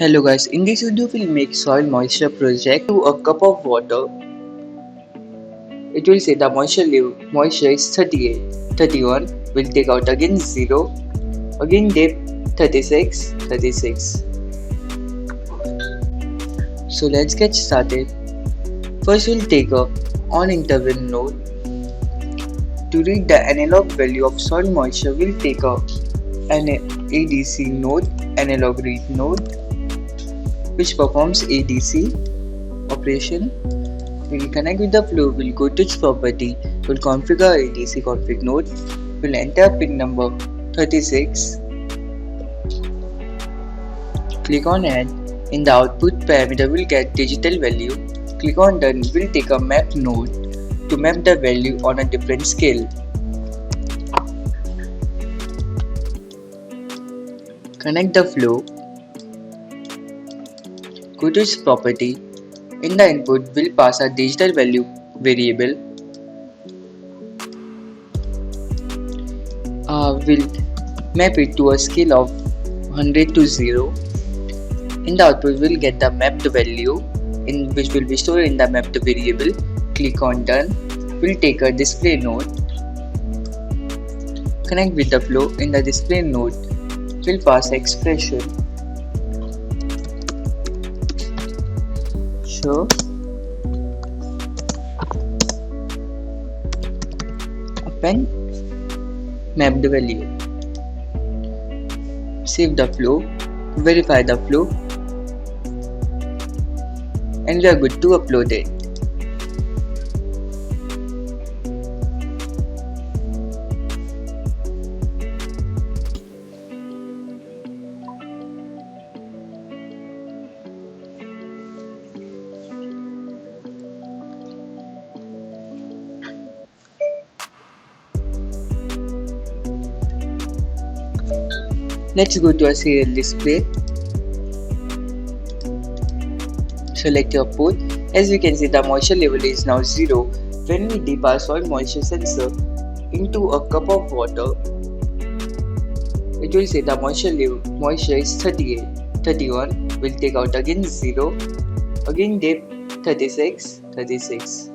Hello guys, in this video we'll make soil moisture project to a cup of water. It will say the moisture is 38, 31, we'll take out again 0, again dip 36, 36. So let's get started. First we'll take a on interval node. To read the analog value of soil moisture, we'll take an ADC node, analog read node, which performs ADC operation. We'll connect with the flow, we'll go to its property, we'll configure ADC config node, we'll enter pin number 36, click on add. In the output parameter we'll get digital value, click on done. We'll take a map node to map the value on a different scale. Connect the flow, go to its property. In the input, we'll pass a digital value variable. We'll map it to a scale of 100 to 0. In the output, we'll get the mapped value, in which will be stored in the mapped variable. Click on done. We'll take a display node. Connect with the flow. In the display node, we'll pass expression. Show append mapped value. Save the flow, verify the flow, and we are good to upload it. Let's go to a serial display. Select your port. As you can see, the moisture level is now 0. When we dip our soil moisture sensor into a cup of water, it will say the moisture is 38, 31. We'll take out again 0, again dip 36, 36.